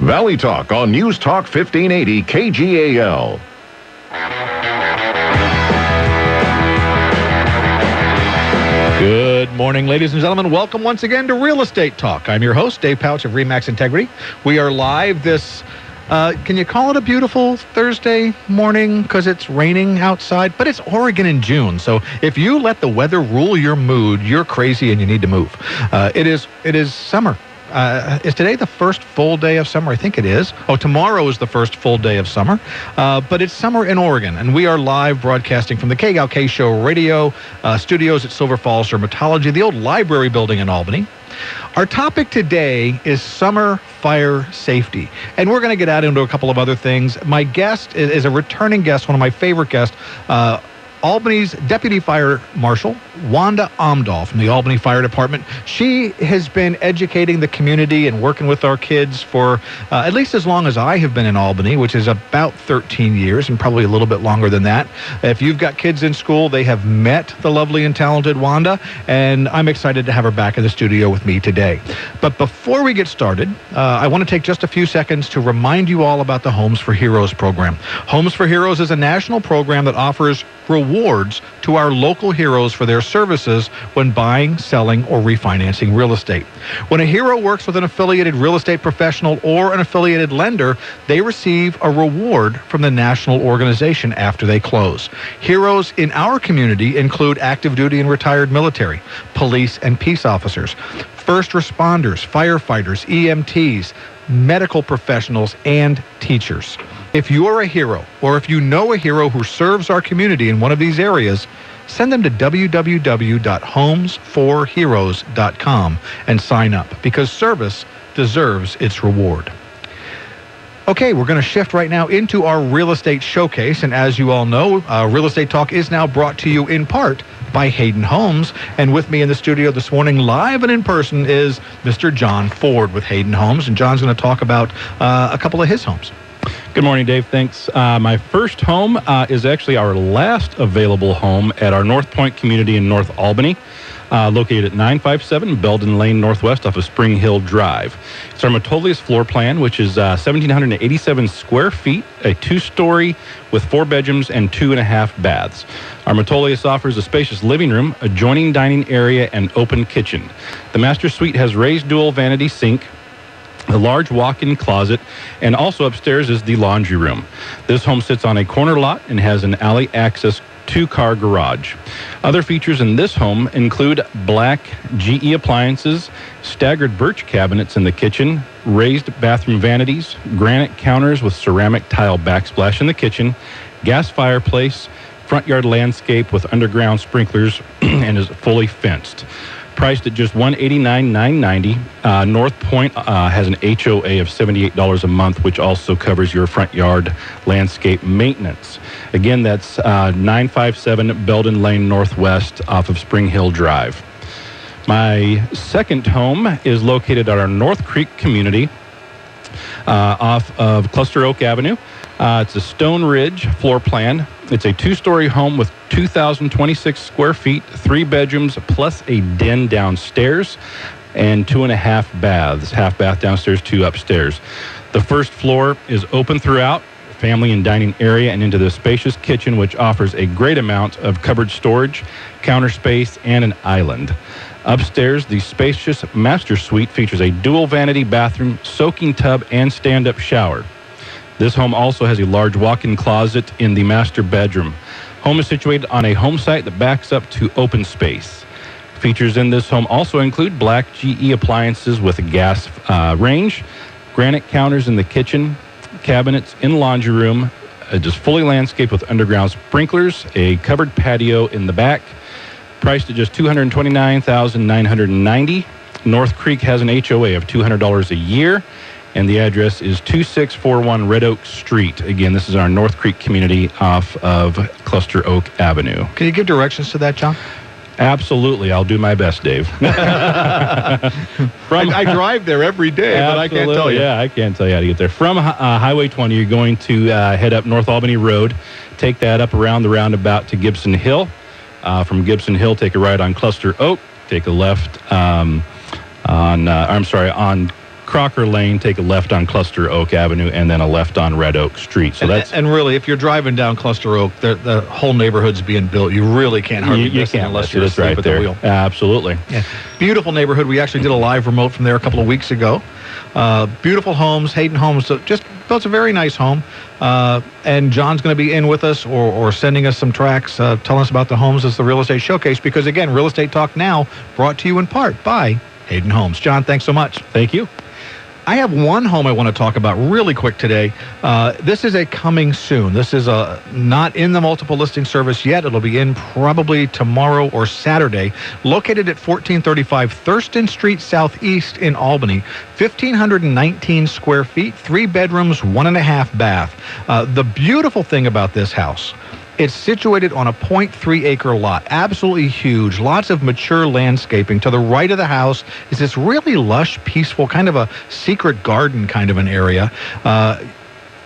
Valley Talk on News Talk 1580 KGAL. Good morning, ladies and gentlemen. Welcome once again to Real Estate Talk. I'm your host, Dave Pautsch of RE/MAX Integrity. We are live this, can you call it a beautiful Thursday morning because it's raining outside? But it's Oregon in June, so if you let the weather rule your mood, you're crazy and you need to move. It is summer. Is today the first full day of summer? I think it is. Oh, tomorrow is the first full day of summer. But it's summer in Oregon, and we are live broadcasting from the KGAL K-Show radio studios at Silver Falls Dermatology, the old library building in Albany. Our topic today is summer fire safety, and we're going to get out into a couple of other things. My guest is a returning guest, one of my favorite guests, Albany's Deputy Fire Marshal, Wanda Omdahl from the Albany Fire Department. She has been educating the community and working with our kids for at least as long as I have been in Albany, which is about 13 years and probably a little bit longer than that. If you've got kids in school, they have met the lovely and talented Wanda, and I'm excited to have her back in the studio with me today. But before we get started, I want to take just a few seconds to remind you all about the Homes for Heroes program. Homes for Heroes is a national program that offers rewards to our local heroes for their services when buying, selling, or refinancing real estate. When a hero works with an affiliated real estate professional or an affiliated lender, they receive a reward from the national organization after they close. Heroes in our community include active duty and retired military, police and peace officers, first responders, firefighters, EMTs, medical professionals, and teachers. If you're a hero, or if you know a hero who serves our community in one of these areas, send them to www.homesforheroes.com and sign up, because service deserves its reward. Okay, we're going to shift right now into our real estate showcase, and as you all know, Real Estate Talk is now brought to you in part by Hayden Homes, and with me in the studio this morning, live and in person, is Mr. John Ford with Hayden Homes, and John's going to talk about a couple of his homes. Good morning, Dave. Thanks. My first home is actually our last available home at our North Point community in North Albany, located at 957 Belden Lane Northwest off of Spring Hill Drive. It's our Metolius floor plan, which is 1,787 square feet, a two-story with 4 bedrooms and 2.5 baths. Our Metolius offers a spacious living room, adjoining dining area, and open kitchen. The master suite has raised dual vanity sink, a large walk-in closet, and also upstairs is the laundry room. This home sits on a corner lot and has an alley access 2-car garage. Other features in this home include black GE appliances, staggered birch cabinets in the kitchen, raised bathroom vanities, granite counters with ceramic tile backsplash in the kitchen, gas fireplace, front yard landscape with underground sprinklers, and is fully fenced. Priced at just $189,990. North Point has an HOA of $78 a month, which also covers your front yard landscape maintenance. Again, that's 957 Belden Lane Northwest off of Spring Hill Drive. My second home is located at our North Creek community off of Cluster Oak Avenue. It's a Stone Ridge floor plan. It's a 2-story home with 2,026 square feet, 3 bedrooms, plus a den downstairs, and 2.5 baths, half bath downstairs, 2 upstairs. The first floor is open throughout, family and dining area, and into the spacious kitchen, which offers a great amount of cupboard storage, counter space, and an island. Upstairs, the spacious master suite features a dual vanity bathroom, soaking tub, and stand-up shower. This home also has a large walk-in closet in the master bedroom. Home is situated on a home site that backs up to open space. Features in this home also include black GE appliances with a gas range, granite counters in the kitchen, cabinets in the laundry room, just fully landscaped with underground sprinklers, a covered patio in the back, priced at just $229,990. North Creek has an HOA of $200 a year, and the address is 2641 Red Oak Street. Again, this is our North Creek community off of Cluster Oak Avenue. Can you give directions to that, John? Absolutely. I'll do my best, Dave. I drive there every day, but I can't tell you. Yeah, I can't tell you how to get there. From Highway 20, you're going to head up North Albany Road, take that up around the roundabout to Gibson Hill. From Gibson Hill, take a right on Cluster Oak, take a left on Crocker Lane, take a left on Cluster Oak Avenue, and then a left on Red Oak Street. So and really, if you're driving down Cluster Oak, the whole neighborhood's being built. You really can't hardly miss it unless you're asleep at the wheel. Absolutely. Yeah. Beautiful neighborhood. We actually did a live remote from there a couple of weeks ago. Beautiful homes, Hayden Homes. So just built a very nice home. And John's going to be in with us or sending us some tracks telling us about the homes as the Real Estate Showcase, because, again, Real Estate Talk Now brought to you in part by Hayden Homes. John, thanks so much. Thank you. I have one home I want to talk about really quick today. This is a coming soon. This is not in the multiple listing service yet. It'll be in probably tomorrow or Saturday. Located at 1435 Thurston Street Southeast in Albany. 1,519 square feet, 3 bedrooms, 1.5 bath. The beautiful thing about this house, it's situated on a 0.3 acre lot, absolutely huge, lots of mature landscaping. To the right of the house is this really lush, peaceful, kind of a secret garden kind of an area.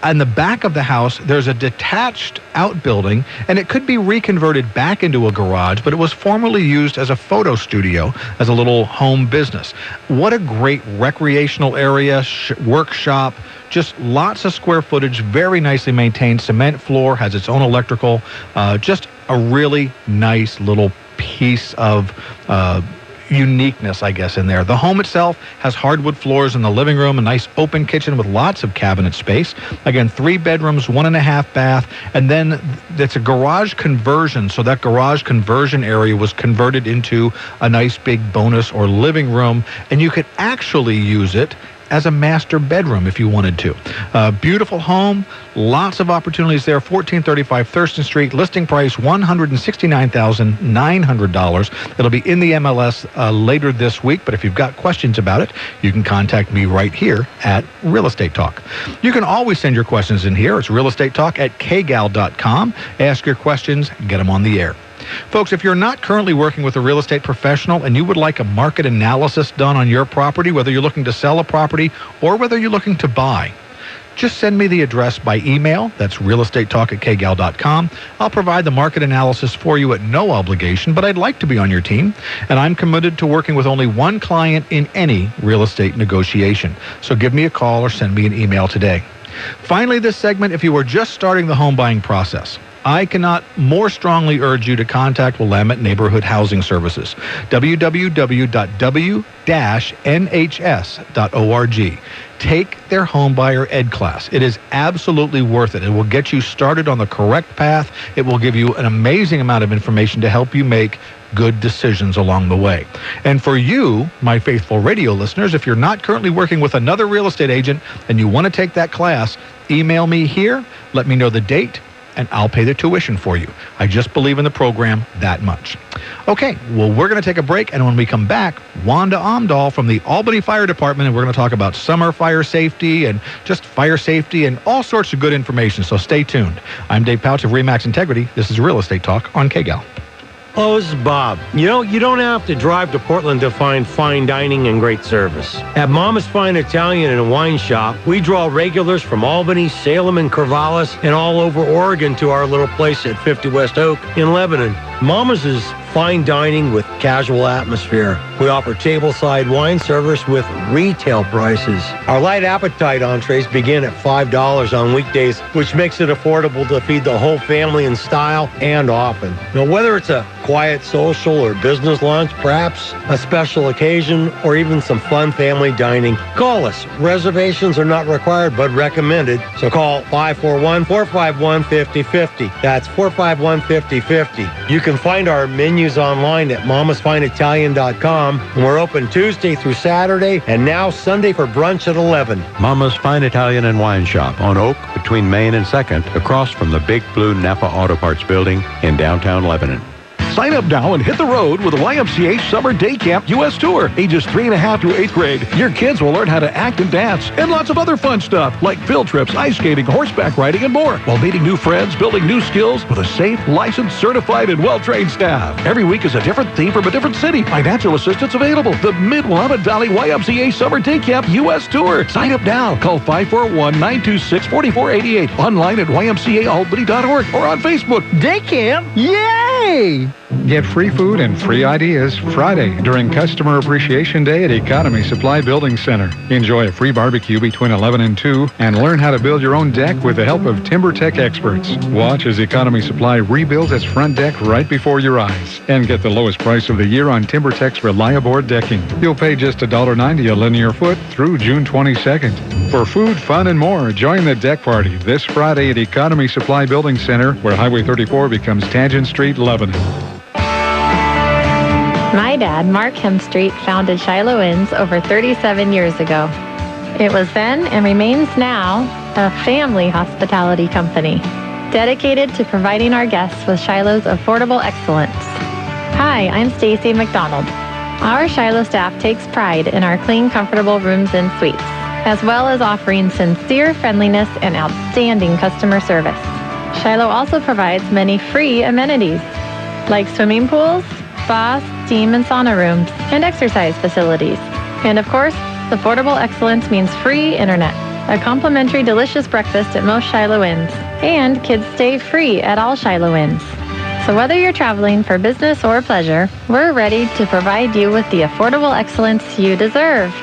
On the back of the house, there's a detached outbuilding, and it could be reconverted back into a garage, but it was formerly used as a photo studio, as a little home business. What a great recreational area, workshop, just lots of square footage, very nicely maintained, cement floor, has its own electrical, just a really nice little piece of uniqueness, I guess, in there. The home itself has hardwood floors in the living room, a nice open kitchen with lots of cabinet space. Again, 3 bedrooms, 1.5 bath, and then it's a garage conversion. So that garage conversion area was converted into a nice big bonus or living room, and you could actually use it as a master bedroom if you wanted to. Beautiful home, lots of opportunities there. 1435 Thurston Street, listing price $169,900. It'll be in the MLS later this week, but if you've got questions about it, you can contact me right here at Real Estate Talk. You can always send your questions in here. It's realestatetalk@kgal.com. Ask your questions, get them on the air. Folks, if you're not currently working with a real estate professional and you would like a market analysis done on your property, whether you're looking to sell a property or whether you're looking to buy, just send me the address by email. That's realestatetalk@kgal.com. I'll provide the market analysis for you at no obligation, but I'd like to be on your team, and I'm committed to working with only one client in any real estate negotiation. So give me a call or send me an email today. Finally, this segment, if you are just starting the home buying process, I cannot more strongly urge you to contact Willamette Neighborhood Housing Services, www.w-nhs.org. Take their homebuyer ed class. It is absolutely worth it. It will get you started on the correct path. It will give you an amazing amount of information to help you make good decisions along the way. And for you, my faithful radio listeners, if you're not currently working with another real estate agent and you want to take that class, email me here, let me know the date, and I'll pay the tuition for you. I just believe in the program that much. Okay, well, we're going to take a break, and when we come back, Wanda Omdahl from the Albany Fire Department, and we're going to talk about summer fire safety and just fire safety and all sorts of good information, so stay tuned. I'm Dave Pautsch of RE/MAX Integrity. This is Real Estate Talk on KGAL. Hello, this is Bob. You know, you don't have to drive to Portland to find fine dining and great service. At Mama's Fine Italian and Wine Shop, we draw regulars from Albany, Salem, and Corvallis, and all over Oregon to our little place at 50 West Oak in Lebanon. Mama's is fine dining with casual atmosphere. We offer tableside wine service with retail prices. Our light appetite entrees begin at $5 on weekdays, which makes it affordable to feed the whole family in style and often. Now, whether it's a quiet social or business lunch, perhaps a special occasion, or even some fun family dining, call us. Reservations are not required but recommended, so call 541-451-5050. That's 451-5050. You can find our menus online at mamasfineitalian.com, and we're open Tuesday through Saturday, and now Sunday for brunch at 11. Mama's Fine Italian and Wine Shop on Oak between Main and 2nd, across from the Big Blue Napa Auto Parts building in downtown Lebanon. Sign up now and hit the road with the YMCA Summer Day Camp U.S. Tour, ages 3.5 to 8th grade. Your kids will learn how to act and dance, and lots of other fun stuff, like field trips, ice skating, horseback riding, and more, while meeting new friends, building new skills with a safe, licensed, certified, and well-trained staff. Every week is a different theme from a different city. Financial assistance available. The Mid-Willamette Valley YMCA Summer Day Camp U.S. Tour. Sign up now. Call 541-926-4488. Online at ymcaalbany.org or on Facebook. Day camp? Yay! Hey! Get free food and free ideas Friday during Customer Appreciation Day at Economy Supply Building Center. Enjoy a free barbecue between 11 and 2 and learn how to build your own deck with the help of TimberTech experts. Watch as Economy Supply rebuilds its front deck right before your eyes and get the lowest price of the year on TimberTech's Reliaboard decking. You'll pay just $1.90 a linear foot through June 22nd. For food, fun, and more, join the deck party this Friday at Economy Supply Building Center, where Highway 34 becomes Tangent Street, Lebanon. My dad, Mark Hemstreet, founded Shiloh Inns over 37 years ago. It was then and remains now a family hospitality company dedicated to providing our guests with Shiloh's affordable excellence. Hi, I'm Stacy McDonald. Our Shiloh staff takes pride in our clean, comfortable rooms and suites, as well as offering sincere friendliness and outstanding customer service. Shiloh also provides many free amenities, like swimming pools, spas, steam and sauna rooms, and exercise facilities. And of course, affordable excellence means free internet, a complimentary delicious breakfast at most Shiloh Inns, and kids stay free at all Shiloh Inns. So whether you're traveling for business or pleasure, we're ready to provide you with the affordable excellence you deserve.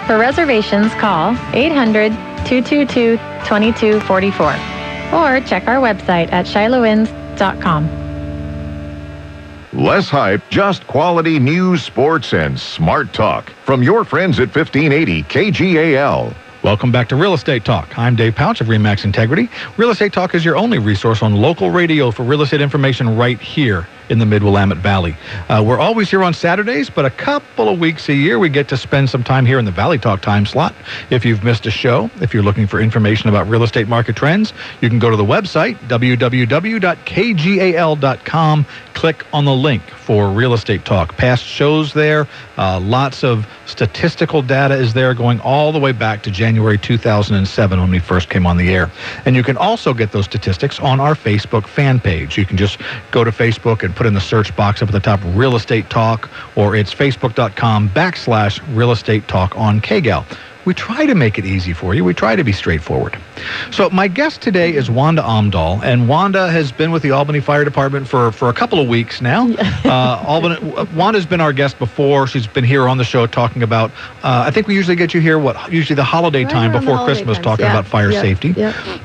For reservations, call 800-222-2244 or check our website at shilohins.com. Less hype, just quality news, sports, and smart talk. From your friends at 1580 KGAL. Welcome back to Real Estate Talk. I'm Dave Pautsch of RE/MAX Integrity. Real Estate Talk is your only resource on local radio for real estate information right here in the Mid-Willamette Valley. We're always here on Saturdays, but a couple of weeks a year we get to spend some time here in the Valley Talk time slot. If you've missed a show, if you're looking for information about real estate market trends, you can go to the website, www.kgal.com, click on the link for Real Estate Talk. Past shows there, lots of statistical data is there going all the way back to January 2007 when we first came on the air. And you can also get those statistics on our Facebook fan page. You can just go to Facebook and put in the search box up at the top, Real Estate Talk, or it's facebook.com/Real Estate Talk on KGAL. We try to make it easy for you. We try to be straightforward. So my guest today is Wanda Omdahl, and Wanda has been with the Albany Fire Department for a couple of weeks now. Wanda's been our guest before. She's been here on the show talking about, I think we usually get you here, usually the holiday time before Christmas, talking about fire safety.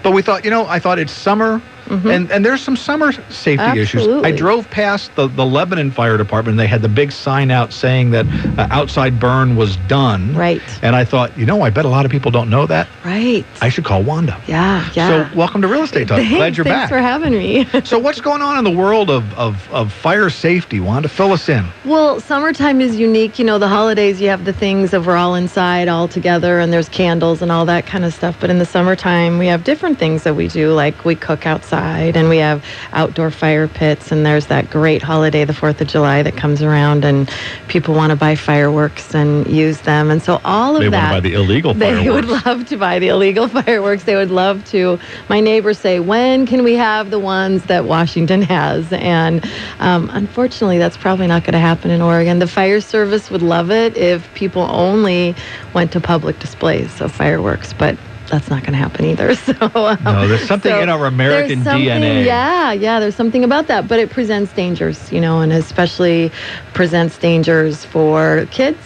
But we thought, I thought it's summer. And there's some summer safety issues. I drove past the Lebanon Fire Department, and they had the big sign out saying that outside burn was done. Right. And I thought, I bet a lot of people don't know that. Right. I should call Wanda. Yeah. So welcome to Real Estate Talk. Glad you're back. Thanks for having me. So what's going on in the world of fire safety, Wanda? Fill us in. Well, summertime is unique. The holidays, you have the things of we're all inside all together, and there's candles and all that kind of stuff. But in the summertime, we have different things that we do, like we cook outside, and we have outdoor fire pits, and there's that great holiday, the 4th of July, that comes around, and people want to buy fireworks and use them. And so all of They that... want to buy the illegal fireworks. They would love to buy the illegal fireworks. They would love to. My neighbors say, when can we have the ones that Washington has? And unfortunately, that's probably not going to happen in Oregon. The fire service would love it if people only went to public displays of fireworks, but that's not going to happen either. So no, there's something in our American DNA. Yeah, there's something about that, but it presents dangers, and especially presents dangers for kids.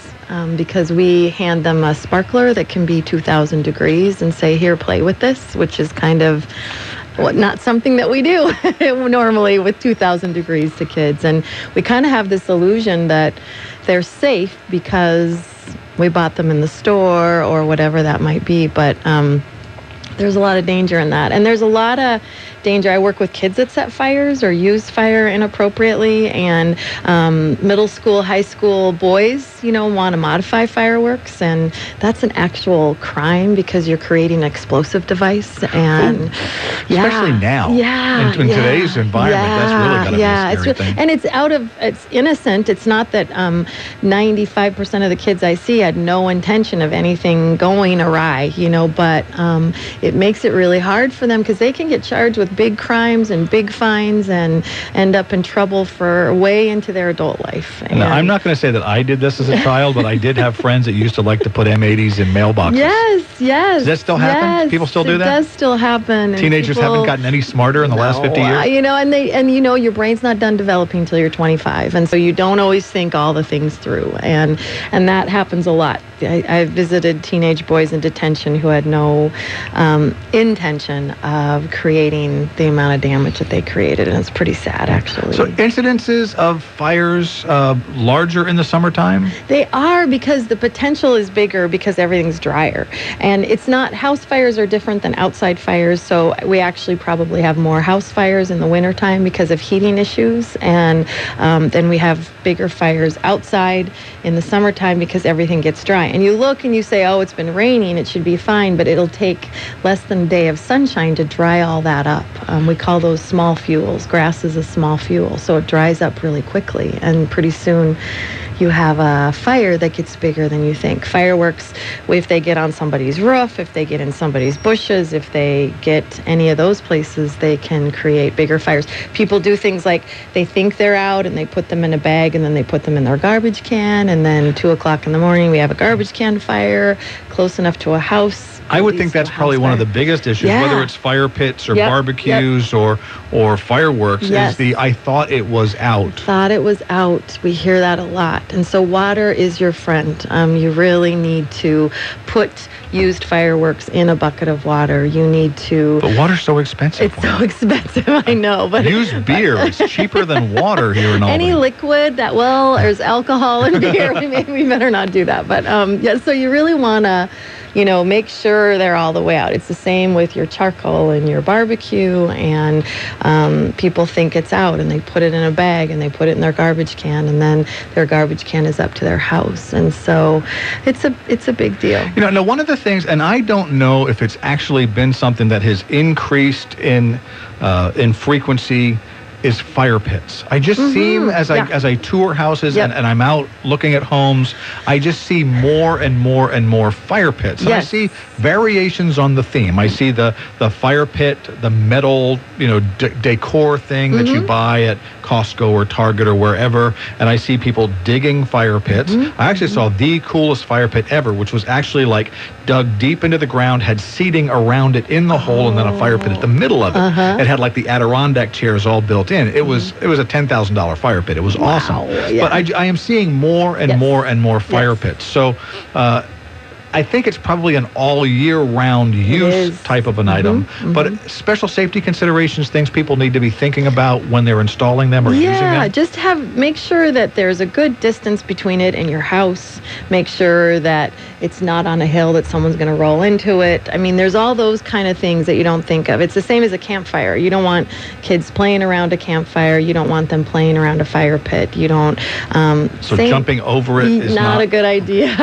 Because we hand them a sparkler that can be 2,000 degrees and say, here, play with this, which is kind of not something that we do normally with 2,000 degrees to kids. And we kind of have this illusion that they're safe because we bought them in the store or whatever that might be. But there's a lot of danger in that. And there's a lot of danger. I work with kids that set fires or use fire inappropriately, and middle school, high school boys, want to modify fireworks, and that's an actual crime because you're creating an explosive device. And especially now, in today's environment, that's really got to be a scary thing. And it's innocent. It's not that 95% of the kids I see had no intention of anything going awry, but it makes it really hard for them because they can get charged with big crimes and big fines and end up in trouble for way into their adult life. Now, I'm not going to say that I did this as a child, but I did have friends that used to like to put M80s in mailboxes. Yes. Does that still happen? Yes, People still do that? It does still happen. And Teenagers haven't gotten any smarter in the last 50 years? Your brain's not done developing until you're 25, and so you don't always think all the things through, and that happens a lot. I visited teenage boys in detention who had no intention of creating the amount of damage that they created, and it's pretty sad, actually. So incidences of fires larger in the summertime? They are, because the potential is bigger because everything's drier. And it's not, house fires are different than outside fires, so we actually probably have more house fires in the wintertime because of heating issues, and then we have bigger fires outside in the summertime because everything gets dry. And you look and you say, oh, it's been raining, it should be fine, but it'll take less than a day of sunshine to dry all that up. We call those small fuels. Grass is a small fuel, so it dries up really quickly, and pretty soon you have a fire that gets bigger than you think. Fireworks, if they get on somebody's roof, if they get in somebody's bushes, if they get any of those places, they can create bigger fires. People do things like they think they're out and they put them in a bag and then they put them in their garbage can, and then 2 o'clock in the morning we have a garbage can fire close enough to a house. I would think that's probably one of the biggest issues, whether it's fire pits or barbecues or fireworks, is I thought it was out. Thought it was out. We hear that a lot. And so water is your friend. You really need to put used fireworks in a bucket of water. You need to... But water's so expensive. It's so expensive, I know. But used beer is cheaper than water here in Albany. Any liquid that, there's alcohol in beer. we better not do that. But so you really want to... make sure they're all the way out. It's the same with your charcoal and your barbecue, and people think it's out and they put it in a bag and they put it in their garbage can, and then their garbage can is up to their house. And so it's a big deal. Now one of the things, and I don't know if it's actually been something that has increased in frequency, is fire pits. I just seem, as I tour houses and I'm out looking at homes, I just see more and more and more fire pits. And I see variations on the theme. I see the fire pit, the metal, decor thing that you buy at Costco or Target or wherever, and I see people digging fire pits. I actually saw the coolest fire pit ever, which was actually like dug deep into the ground, had seating around it in the hole, and then a fire pit at the middle of it. It had like the Adirondack chairs all built in. It was a $10,000 fire pit. It was awesome. But I am seeing more and more and more fire pits. So I think it's probably an all-year-round use type of an item, but special safety considerations, things people need to be thinking about when they're installing them or using them? Yeah, just make sure that there's a good distance between it and your house. Make sure that it's not on a hill that someone's going to roll into it. I mean, there's all those kind of things that you don't think of. It's the same as a campfire. You don't want kids playing around a campfire. You don't want them playing around a fire pit. You don't... so jumping over it is not a good idea.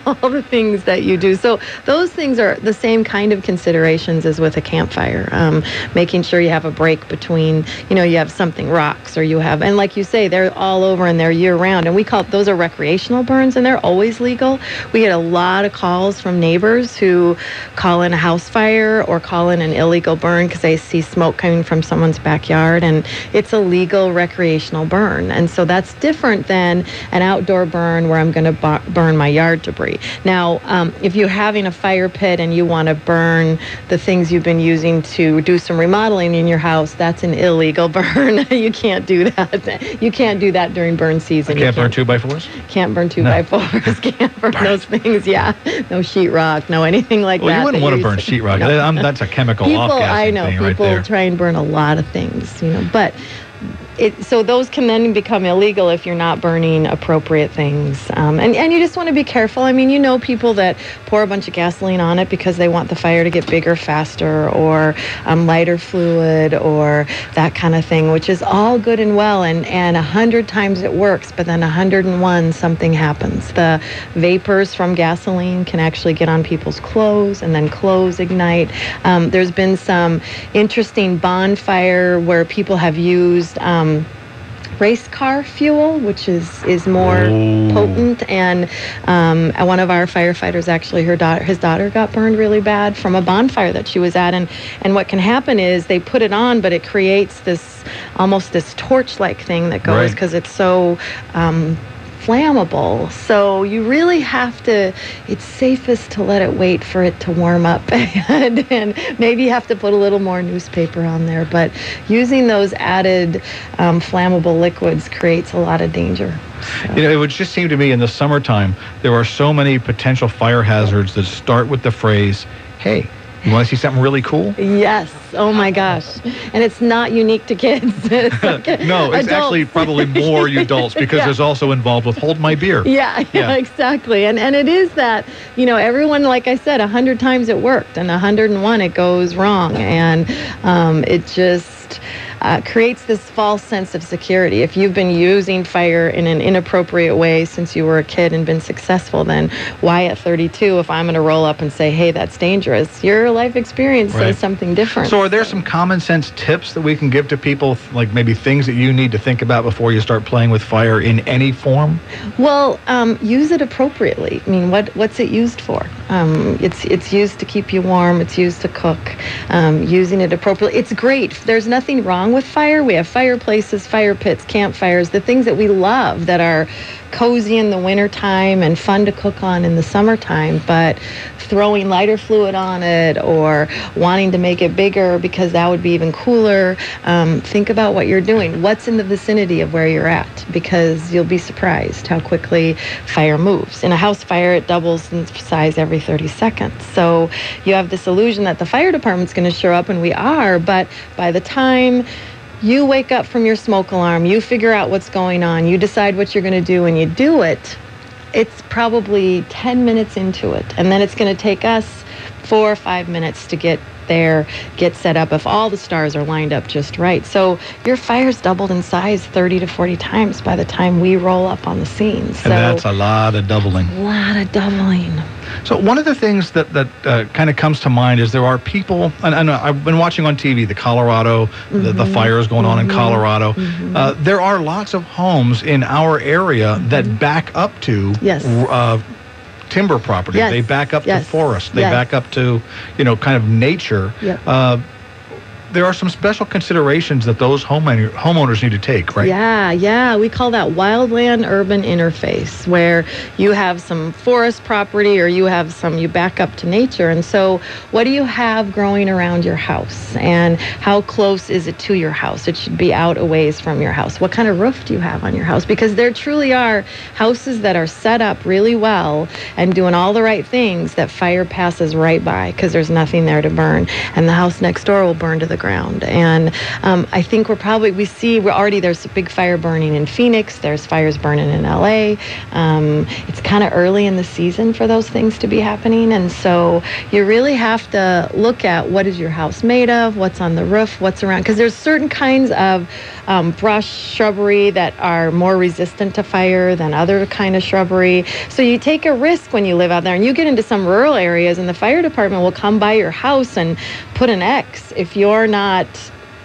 All the things that you do. So those things are the same kind of considerations as with a campfire. Making sure you have a break between, you have something rocks, or you have, and like you say, they're all over and they're year round. And we call those are recreational burns, and they're always legal. We get a lot of calls from neighbors who call in a house fire or call in an illegal burn because they see smoke coming from someone's backyard, and it's a legal recreational burn. And so that's different than an outdoor burn where I'm going to burn my yard debris. Now, if you're having a fire pit and you want to burn the things you've been using to do some remodeling in your house, that's an illegal burn. You can't do that. You can't do that during burn season. Can't burn 2x4s? Can't burn 2x4s. Can't burn those things. Yeah. No sheetrock. No anything like that. Well, you wouldn't want to burn sheetrock. No. That's a chemical off-gassing thing right there. People try and burn a lot of things, but... So those can then become illegal if you're not burning appropriate things. And you just want to be careful. I mean, people that pour a bunch of gasoline on it because they want the fire to get bigger faster, or lighter fluid, or that kind of thing, which is all good and well. And 100 times it works, but then 101 something happens. The vapors from gasoline can actually get on people's clothes, and then clothes ignite. There's been some interesting bonfire where people have used race car fuel, which is more potent. And one of our firefighters, actually, his daughter got burned really bad from a bonfire that she was at. And what can happen is they put it on, but it creates almost this torch-like thing that goes because it's so flammable. So you really have to, it's safest to let it wait for it to warm up and maybe you have to put a little more newspaper on there. But using those added flammable liquids creates a lot of danger. So. It would just seem to me in the summertime, there are so many potential fire hazards that start with the phrase, hey, you want to see something really cool? Yes. Oh, my gosh. And it's not unique to kids. No, it's actually probably more adults because there's also involved with hold my beer. Yeah, exactly. And it is that, everyone, like I said, 100 times it worked and 101 it goes wrong. And it just creates this false sense of security. If you've been using fire in an inappropriate way since you were a kid and been successful, then why at 32, if I'm going to roll up and say, hey, that's dangerous, your life experience says something different. So are there some common sense tips that we can give to people, like maybe things that you need to think about before you start playing with fire in any form? Well, use it appropriately. I mean, what's it used for? It's used to keep you warm. It's used to cook. Using it appropriately. It's great. There's nothing wrong with fire. We have fireplaces, fire pits, campfires, the things that we love that are cozy in the wintertime and fun to cook on in the summertime, but throwing lighter fluid on it or wanting to make it bigger because that would be even cooler. Think about what you're doing. What's in the vicinity of where you're at, because you'll be surprised how quickly fire moves. In a house fire, it doubles in size every 30 seconds. So you have this illusion that the fire department's going to show up, and we are, but by the time you wake up from your smoke alarm, you figure out what's going on, you decide what you're going to do, and you do it, it's probably 10 minutes into it. And then it's going to take us 4 or 5 minutes to get there, get set up if all the stars are lined up just right. So your fire's doubled in size 30 to 40 times by the time we roll up on the scene. So, and that's a lot of doubling. A lot of doubling. So one of the things that kind of comes to mind is there are people, and I've been watching on TV, the Colorado, the fires going on in Colorado. There are lots of homes in our area that back up to timber property. They back up to forest. They back up to, kind of nature. There are some special considerations that those homeowners need to take, right? Yeah. We call that wildland-urban interface, where you have some forest property or you back up to nature. And so what do you have growing around your house? And how close is it to your house? It should be out a ways from your house. What kind of roof do you have on your house? Because there truly are houses that are set up really well and doing all the right things that fire passes right by because there's nothing there to burn. And the house next door will burn to the ground. And I think there's a big fire burning in Phoenix. There's fires burning in LA. It's kind of early in the season for those things to be happening. And so you really have to look at what is your house made of, what's on the roof, what's around. Because there's certain kinds of brush, shrubbery that are more resistant to fire than other kind of shrubbery. So you take a risk when you live out there, and you get into some rural areas and the fire department will come by your house and put an X if you're not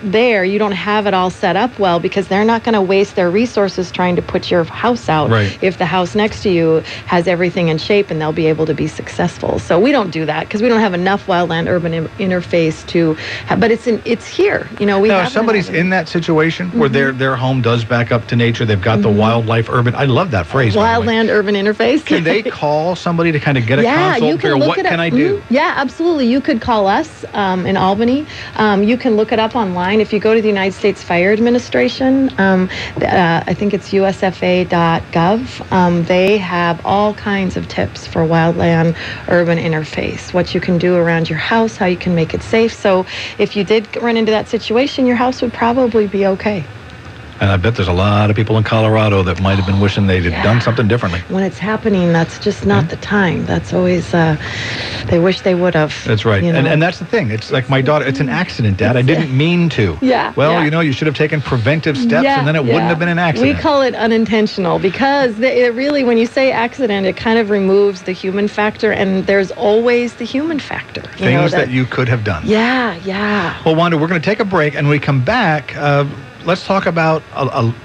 there. You don't have it all set up well, because they're not going to waste their resources trying to put your house out if the house next to you has everything in shape, and they'll be able to be successful. So we don't do that because we don't have enough wildland urban interface to but it's here. If somebody's in that situation where their home does back up to nature, they've got the wildlife urban, I love that phrase, wildland urban interface. Can they call somebody to kind of get a consult here? What can I do? Yeah, absolutely. You could call us in Albany. You can look it up online. If you go to the United States Fire Administration, I think it's usfa.gov, they have all kinds of tips for wildland urban interface, what you can do around your house, how you can make it safe. So if you did run into that situation, your house would probably be okay. And I bet there's a lot of people in Colorado that might have been wishing they'd have done something differently. When it's happening, that's just not the time. That's always, they wish they would have. That's right. And that's the thing. It's like my daughter, it's an accident, Dad. I didn't mean to. You should have taken preventive steps, and then it wouldn't have been an accident. We call it unintentional because it really, when you say accident, it kind of removes the human factor, and there's always the human factor. Things that you could have done. Yeah. Well, Wanda, we're going to take a break, and when we come back, let's talk about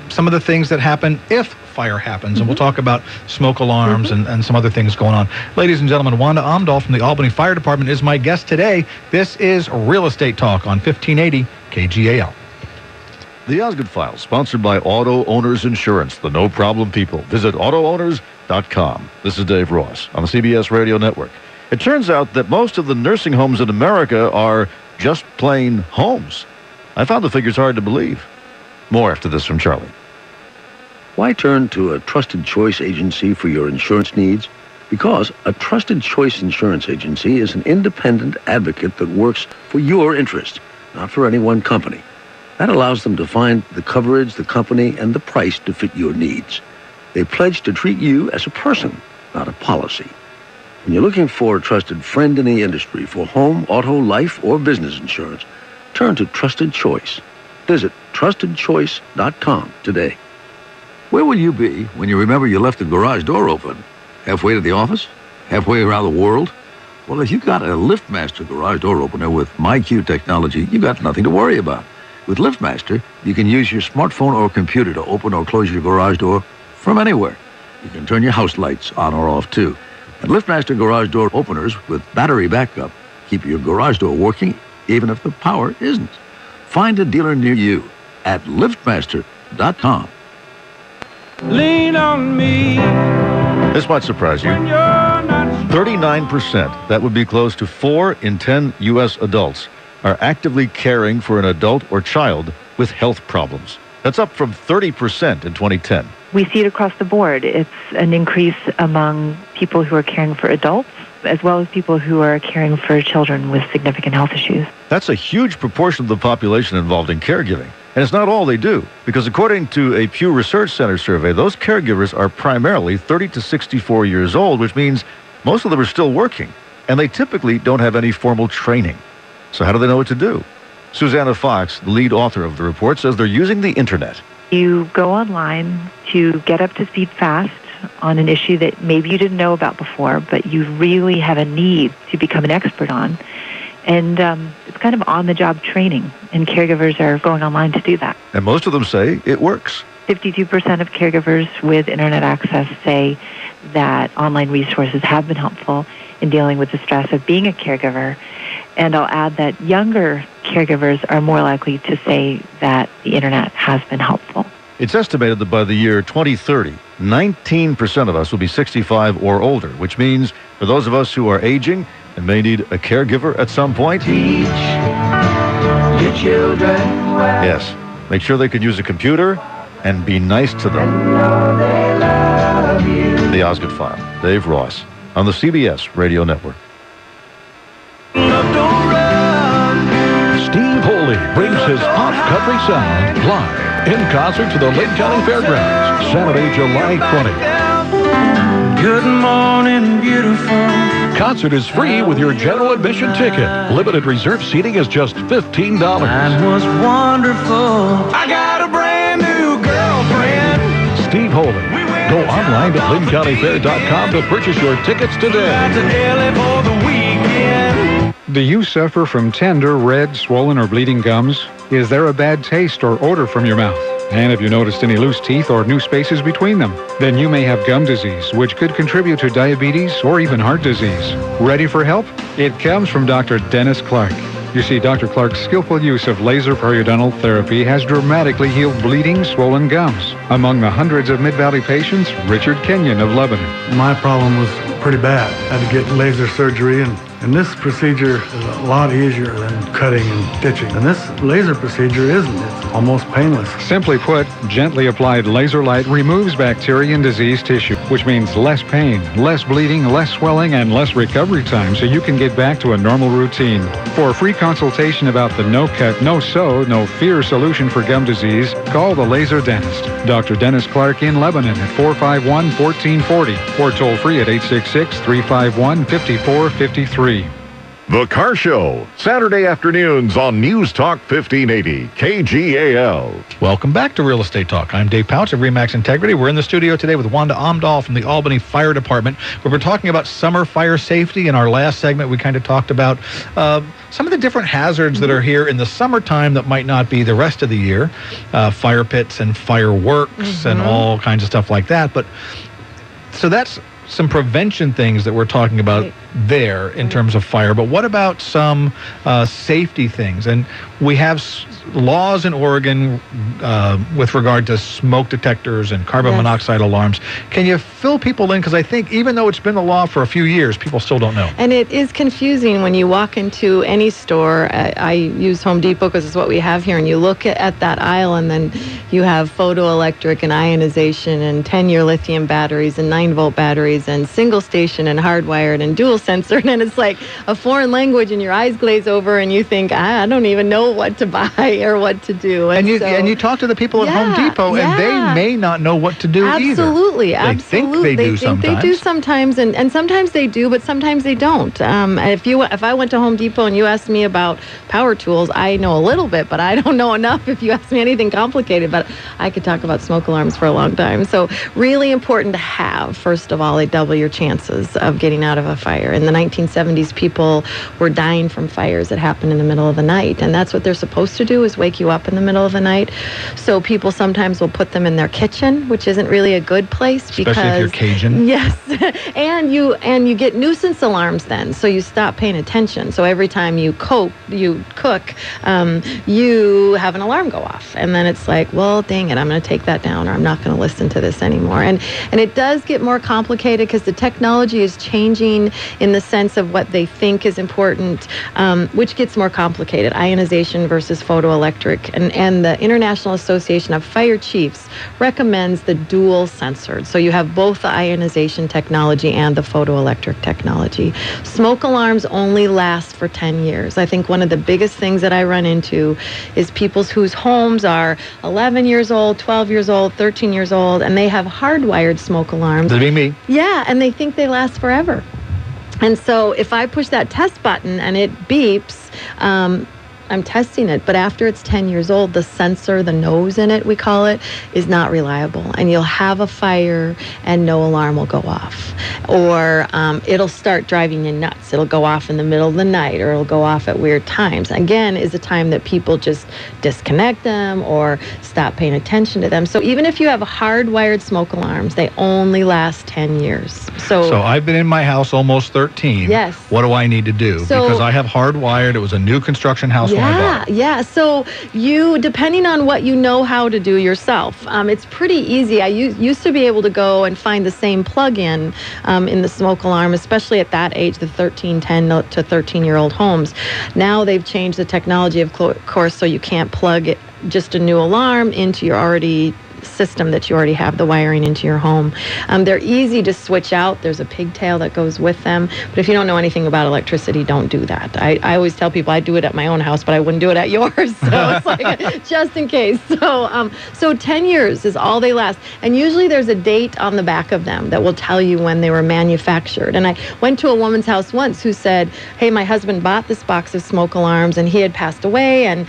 some of the things that happen if fire happens, and we'll talk about smoke alarms and some other things going on. Ladies and gentlemen, Wanda Amdahl from the Albany Fire Department is my guest today. This is Real Estate Talk on 1580 KGAL. The Osgood File, sponsored by Auto Owners Insurance, the no-problem people. Visit AutoOwners.com. This is Dave Ross on the CBS Radio Network. It turns out that most of the nursing homes in America are just plain homes. I found the figures hard to believe. More after this from Charlie. Why turn to a trusted choice agency for your insurance needs? Because a trusted choice insurance agency is an independent advocate that works for your interest, not for any one company. That allows them to find the coverage, the company, and the price to fit your needs. They pledge to treat you as a person, not a policy. When you're looking for a trusted friend in the industry for home, auto, life, or business insurance, turn to Trusted Choice. Visit trustedchoice.com today. Where will you be when you remember you left the garage door open? Halfway to the office? Halfway around the world? Well, if you got a LiftMaster garage door opener with MyQ technology, you got nothing to worry about. With LiftMaster, you can use your smartphone or computer to open or close your garage door from anywhere. You can turn your house lights on or off, too. And LiftMaster garage door openers with battery backup keep your garage door working even if the power isn't. Find a dealer near you at liftmaster.com. Lean on me. This might surprise you. 39%, that would be close to 4 in 10 U.S. adults, are actively caring for an adult or child with health problems. That's up from 30% in 2010. We see it across the board. It's an increase among people who are caring for adults, as well as people who are caring for children with significant health issues. That's a huge proportion of the population involved in caregiving. And it's not all they do, because according to a Pew Research Center survey, those caregivers are primarily 30 to 64 years old, which means most of them are still working, and they typically don't have any formal training. So how do they know what to do? Susanna Fox, the lead author of the report, says they're using the internet. You go online to get up to speed fast on an issue that maybe you didn't know about before, but you really have a need to become an expert on. And it's kind of on-the-job training, and caregivers are going online to do that. And most of them say it works. 52% of caregivers with internet access say that online resources have been helpful in dealing with the stress of being a caregiver. And I'll add that younger caregivers are more likely to say that the internet has been helpful. It's estimated that by the year 2030, 19% of us will be 65 or older, which means for those of us who are aging and may need a caregiver at some point, Teach your children well. Yes, make sure they can use a computer and be nice to them. And know they love you. The Osgood File, Dave Ross, on the CBS Radio Network. Love don't run. Steve Holy brings his pop country sound live in concert to the Lake County Fairgrounds, Saturday, July 20th. Good morning, beautiful. Concert is free with your general admission ticket. Limited reserve seating is just $15. That was wonderful. I got a brand new girlfriend. Steve Holy. Go online to lincountyfair.com to purchase your tickets today. For the weekend. Do you suffer from tender, red, swollen, or bleeding gums? Is there a bad taste or odor from your mouth? And have you noticed any loose teeth or new spaces between them? Then you may have gum disease, which could contribute to diabetes or even heart disease. Ready for help? It comes from Dr. Dennis Clark. You see, Dr. Clark's skillful use of laser periodontal therapy has dramatically healed bleeding, swollen gums. Among the hundreds of Mid-Valley patients, Richard Kenyon of Lebanon. My problem was pretty bad. I had to get laser surgery, and this procedure is a lot easier than cutting and stitching. And this laser procedure isn't. It's almost painless. Simply put, gently applied laser light removes bacteria and diseased tissue, which means less pain, less bleeding, less swelling, and less recovery time so you can get back to a normal routine. For a free consultation about the no-cut, no-sew, no-fear solution for gum disease, call the Laser Dentist. Dr. Dennis Clark in Lebanon at 451-1440 or toll free at 866-351-5453. The Car Show, Saturday afternoons on News Talk 1580, KGAL. Welcome back to Real Estate Talk. I'm Dave Pautsch of RE/MAX Integrity. We're in the studio today with Wanda Omdahl from the Albany Fire Department, where we're talking about summer fire safety. In our last segment, we kind of talked about some of the different hazards that are here in the summertime that might not be the rest of the year, fire pits and fireworks and all kinds of stuff like that. But so that's some prevention things that we're talking about there in terms of fire. But what about some safety things? And we have laws in Oregon with regard to smoke detectors and carbon monoxide alarms. Can you fill people in? Because I think even though it's been the law for a few years, people still don't know. And it is confusing when you walk into any store. I use Home Depot because it's what we have here. And you look at that aisle, and then you have photoelectric and ionization and 10-year lithium batteries and 9-volt batteries and single station and hardwired and dual sensor. And it's like a foreign language, and your eyes glaze over, and you think, I don't even know what to buy or what to do. And you talk to the people at Home Depot, and they may not know what to do either. Absolutely. They think they do sometimes, and sometimes they do, but sometimes they don't. If I went to Home Depot and you asked me about power tools, I know a little bit, but I don't know enough if you ask me anything complicated. But I could talk about smoke alarms for a long time. So really important to have, first of all, they double your chances of getting out of a fire. In the 1970s, people were dying from fires that happened in the middle of the night, and that's what they're supposed to do, is wake you up in the middle of the night. So people sometimes will put them in their kitchen, which isn't really a good place, because especially if you're Cajun. Yes, and you get nuisance alarms then, so you stop paying attention. So every time you cook, you have an alarm go off, and then it's like, well, dang it, I'm going to take that down, or I'm not going to listen to this anymore. And it does get more complicated because the technology is changing in the sense of what they think is important, which gets more complicated. Ionization versus photoelectric, and the International Association of Fire Chiefs recommends the dual censored. So you have both the ionization technology and the photoelectric technology. Smoke alarms only last for 10 years. I think one of the biggest things that I run into is people whose homes are 11 years old, 12 years old, 13 years old, and they have hardwired smoke alarms. That'd be me. Yeah, and they think they last forever. And so if I push that test button and it beeps, I'm testing it, but after it's 10 years old, the sensor, the nose in it, we call it, is not reliable. And you'll have a fire and no alarm will go off. Or it'll start driving you nuts. It'll go off in the middle of the night, or it'll go off at weird times. Again, is a time that people just disconnect them or stop paying attention to them. So even if you have hardwired smoke alarms, they only last 10 years. So I've been in my house almost 13. Yes. What do I need to do? Because I have hardwired. It was a new construction house when I bought it. Yeah. So you, depending on what you know how to do yourself, it's pretty easy. I used to be able to go and find the same plug-in in the smoke alarm, especially at that age, the 10 to 13-year-old homes. Now they've changed the technology, of course, so you can't plug it, just a new alarm into your already system that you already have the wiring into your home. They're easy to switch out. There's a pigtail that goes with them. But if you don't know anything about electricity, don't do that. I always tell people I do it at my own house, but I wouldn't do it at yours. So it's like, just in case. So 10 years is all they last. And usually there's a date on the back of them that will tell you when they were manufactured. And I went to a woman's house once who said, hey, my husband bought this box of smoke alarms and he had passed away, and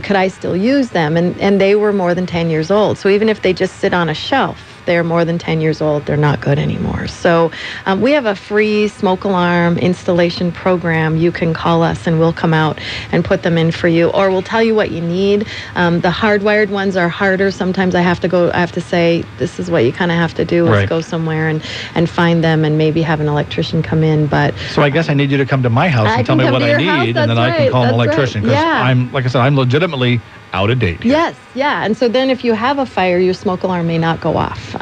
could I still use them? And they were more than 10 years old. So even if they just sit on a shelf, they're more than 10 years old, they're not good anymore. So we have a free smoke alarm installation program. You can call us and we'll come out and put them in for you, or we'll tell you what you need. The hardwired ones are harder. Sometimes I have to say, this is what you kind of have to do, is go somewhere and find them and maybe have an electrician come in. But so I guess I need you to come to my house and tell me what I need, and then I can call an electrician, because I'm, like I said, I'm legitimately out of date here. Yes, yeah. And so then if you have a fire, your smoke alarm may not go off.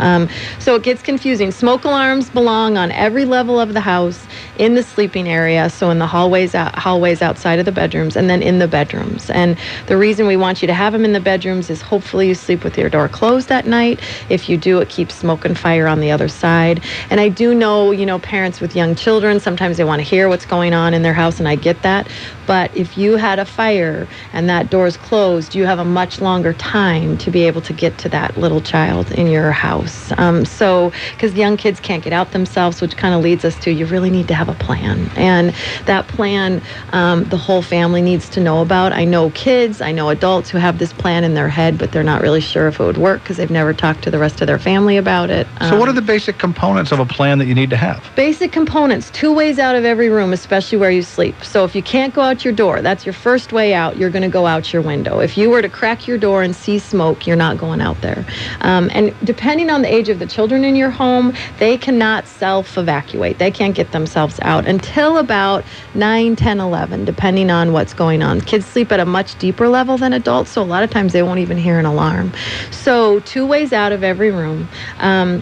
So it gets confusing. Smoke alarms belong on every level of the house, in the sleeping area, so in the hallways outside of the bedrooms, and then in the bedrooms. And the reason we want you to have them in the bedrooms is hopefully you sleep with your door closed at night. If you do, it keeps smoke and fire on the other side. And I do know, parents with young children, sometimes they want to hear what's going on in their house, and I get that. But if you had a fire and that door's closed, you have a much longer time to be able to get to that little child in your house. Because young kids can't get out themselves, which kind of leads us to, you really need to have have a plan. And that plan, the whole family needs to know about. I know kids, I know adults who have this plan in their head, but they're not really sure if it would work because they've never talked to the rest of their family about it. So what are the basic components of a plan that you need to have? Basic components, 2 ways out of every room, especially where you sleep. So if you can't go out your door, that's your first way out, you're going to go out your window. If you were to crack your door and see smoke, you're not going out there. And depending on the age of the children in your home, they cannot self-evacuate. They can't get themselves out until about 9, 10, 11, depending on what's going on. Kids sleep at a much deeper level than adults, so a lot of times they won't even hear an alarm. So 2 ways out of every room.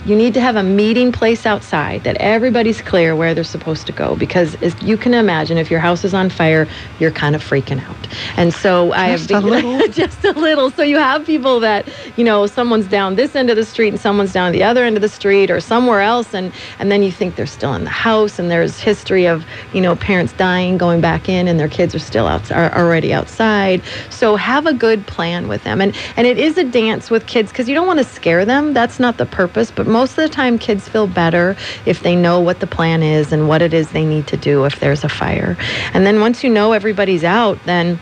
You need to have a meeting place outside that everybody's clear where they're supposed to go, because as you can imagine, if your house is on fire, you're kind of freaking out. And so just a little. So you have people that, someone's down this end of the street and someone's down the other end of the street or somewhere else, and then you think they're still in the house, and there's history of, parents dying, going back in, and their kids are still are already outside. So have a good plan with them. And it is a dance with kids because you don't want to scare them. That's not the purpose. But most of the time, kids feel better if they know what the plan is and what it is they need to do if there's a fire. And then once you know everybody's out, then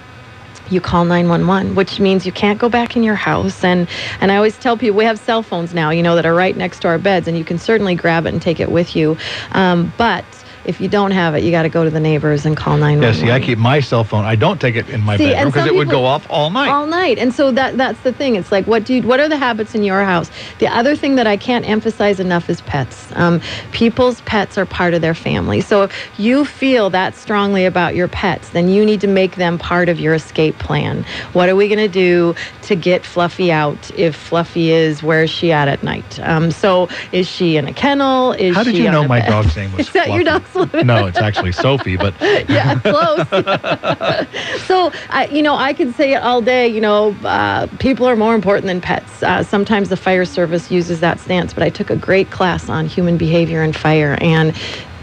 you call 911, which means you can't go back in your house. And I always tell people, we have cell phones now, that are right next to our beds, and you can certainly grab it and take it with you. But if you don't have it, you got to go to the neighbors and call 911. Yeah, see, I keep my cell phone. I don't take it in my bedroom because it would go off all night. All night. And so that's the thing. It's like, what are the habits in your house? The other thing that I can't emphasize enough is pets. People's pets are part of their family. So if you feel that strongly about your pets, then you need to make them part of your escape plan. What are we going to do to get Fluffy out if Fluffy where is she at night? So is she in a kennel? How did you know my dog's name was Fluffy? Is that your dog's name? No, it's actually Sophie, but... Yeah, close. So, I could say it all day, people are more important than pets. Sometimes the fire service uses that stance, but I took a great class on human behavior and fire, and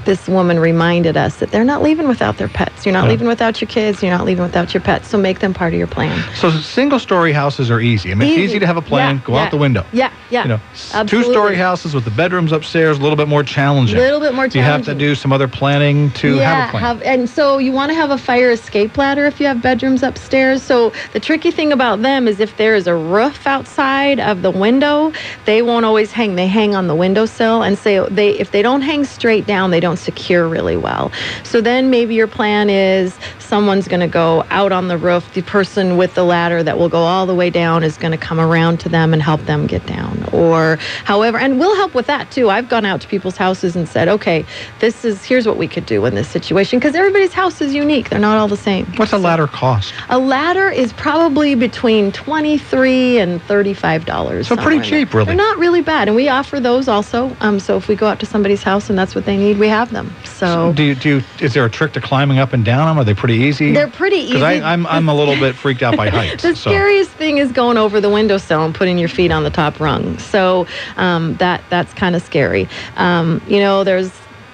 this woman reminded us that they're not leaving without their pets. You're not leaving without your kids. You're not leaving without your pets. So make them part of your plan. So single-story houses are easy. I mean, it's easy to have a plan. Go out the window. Yeah. Absolutely. 2-story houses with the bedrooms upstairs, a little bit more challenging. You have to do some other planning to have a plan. And so you want to have a fire escape ladder if you have bedrooms upstairs. So the tricky thing about them is if there is a roof outside of the window, they won't always hang. They hang on the windowsill, and if they don't hang straight down, they don't secure really well. So then maybe your plan is someone's going to go out on the roof. The person with the ladder that will go all the way down is going to come around to them and help them get down. Or however, and we'll help with that too. I've gone out to people's houses and said, okay, here's what we could do in this situation, because everybody's house is unique. They're not all the same. What's a ladder cost? A ladder is probably between $23 and $35. So pretty cheap, really. They're not really bad, and we offer those also. So if we go out to somebody's house and that's what they need, we have them. So is there a trick to climbing up and down them? Are they pretty easy? They're pretty easy. Because I'm a little bit freaked out by heights. The scariest thing is going over the windowsill and putting your feet on the top rung. So that's kind of scary. There's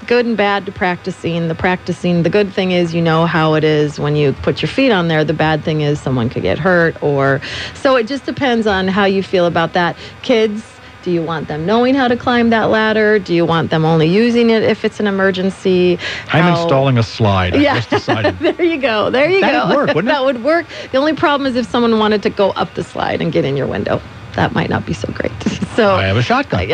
good and bad to practicing. The good thing is how it is when you put your feet on there. The bad thing is someone could get hurt, so it just depends on how you feel about that. Kids, do you want them knowing how to climb that ladder? Do you want them only using it if it's an emergency? I'm installing a slide. I just decided. There you go. That would work, wouldn't it? That would work. The only problem is if someone wanted to go up the slide and get in your window. That might not be so great. So I have a shotgun.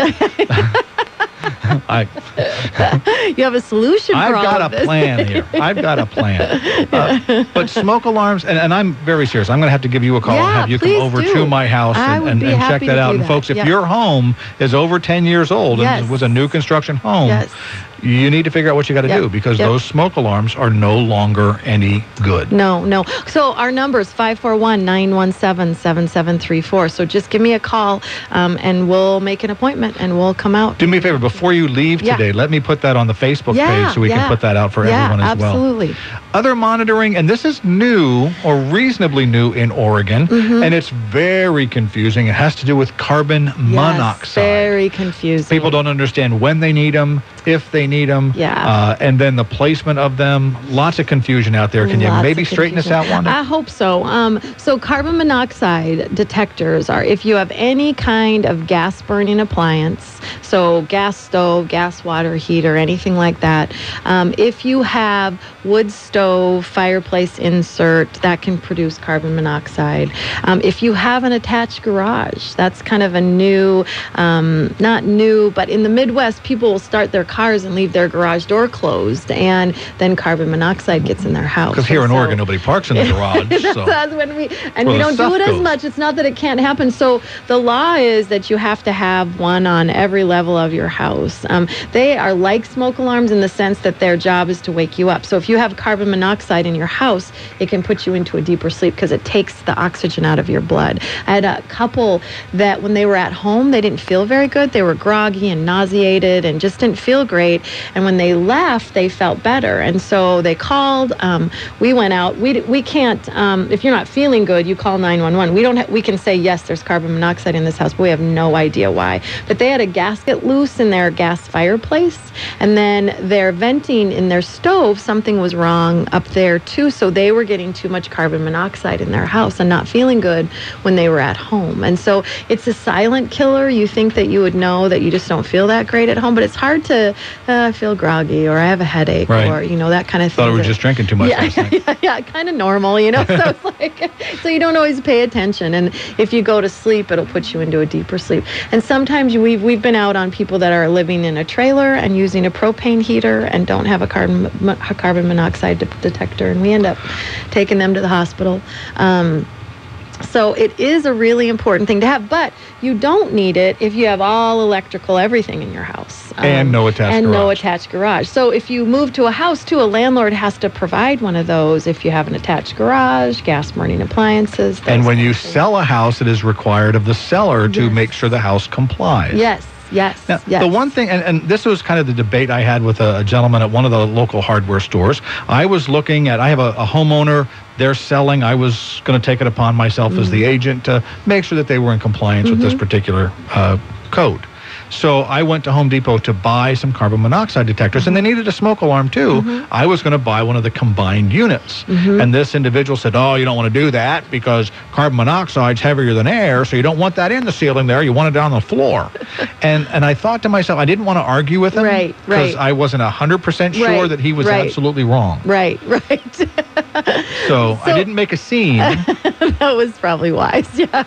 You have a solution for all of this. I've got a plan here. I've got a plan. But smoke alarms, and I'm very serious. I'm going to have to give you a call and have you come over to my house and check that out. And folks, if your home is over 10 years old and was a new construction home, you need to figure out what you got to do, because those smoke alarms are no longer any good. No. So our number is 541-917-7734. So just give me a call and we'll make an appointment and we'll come out. Do me a favor, before you leave today, let me put that on the Facebook page so we can put that out for everyone as well. Absolutely. other monitoring, and this is new or reasonably new in Oregon, and it's very confusing. It has to do with carbon monoxide. Very confusing. People don't understand when they need them, if they need them, and then the placement of them. Lots of confusion out there. Can you maybe straighten this out, Wanda? I hope so. So carbon monoxide detectors are if you have any kind of gas burning appliance, so gas stove, gas water heater, anything like that. If you have wood stove, fireplace insert, that can produce carbon monoxide. If you have an attached garage, that's kind of a new, not new, but in the Midwest, people will start their cars and leave their garage door closed, and then carbon monoxide gets in their house. Because here in Oregon, nobody parks in the garage. That's when we don't do it as much. It's not that it can't happen. So the law is that you have to have one on every level of your house. They are like smoke alarms in the sense that their job is to wake you up. So if you have carbon monoxide in your house, it can put you into a deeper sleep because it takes the oxygen out of your blood. I had a couple that when they were at home, they didn't feel very good. They were groggy and nauseated and just didn't feel great. And when they left, they felt better. And so they called. We went out. We can't, if you're not feeling good, you call 911. We can say, yes, there's carbon monoxide in this house, but we have no idea why. But they had a gasket loose in their gas fireplace, and then their venting in their stove, something was wrong up there too, so they were getting too much carbon monoxide in their house and not feeling good when they were at home. And so it's a silent killer. You think that you would know that you just don't feel that great at home, but it's hard to feel groggy or I have a headache or, that kind of thing. Thought I was just drinking too much last night. Yeah, kind of normal, so it's like, so you don't always pay attention. And if you go to sleep, it'll put you into a deeper sleep. And sometimes we've been out on people that are living in a trailer and using a propane heater and don't have a carbon monoxide detector, and we end up taking them to the hospital. So it is a really important thing to have, but you don't need it if you have all electrical everything in your house. And no attached garage. So if you move to a house too, a landlord has to provide one of those if you have an attached garage, gas burning appliances. And when you sell a house, it is required of the seller to make sure the house complies. Yes. Now, the one thing, and this was kind of the debate I had with a gentleman at one of the local hardware stores. I was looking at, I have a homeowner, they're selling. I was going to take it upon myself as the agent to make sure that they were in compliance with this particular code. So I went to Home Depot to buy some carbon monoxide detectors, and they needed a smoke alarm too. I was going to buy one of the combined units. And this individual said, oh, you don't want to do that because carbon monoxide's heavier than air, so you don't want that in the ceiling there. You want it on the floor. and I thought to myself, I didn't want to argue with him because I wasn't 100% sure that he was absolutely wrong. Right. So I didn't make a scene. That was probably wise. Yeah.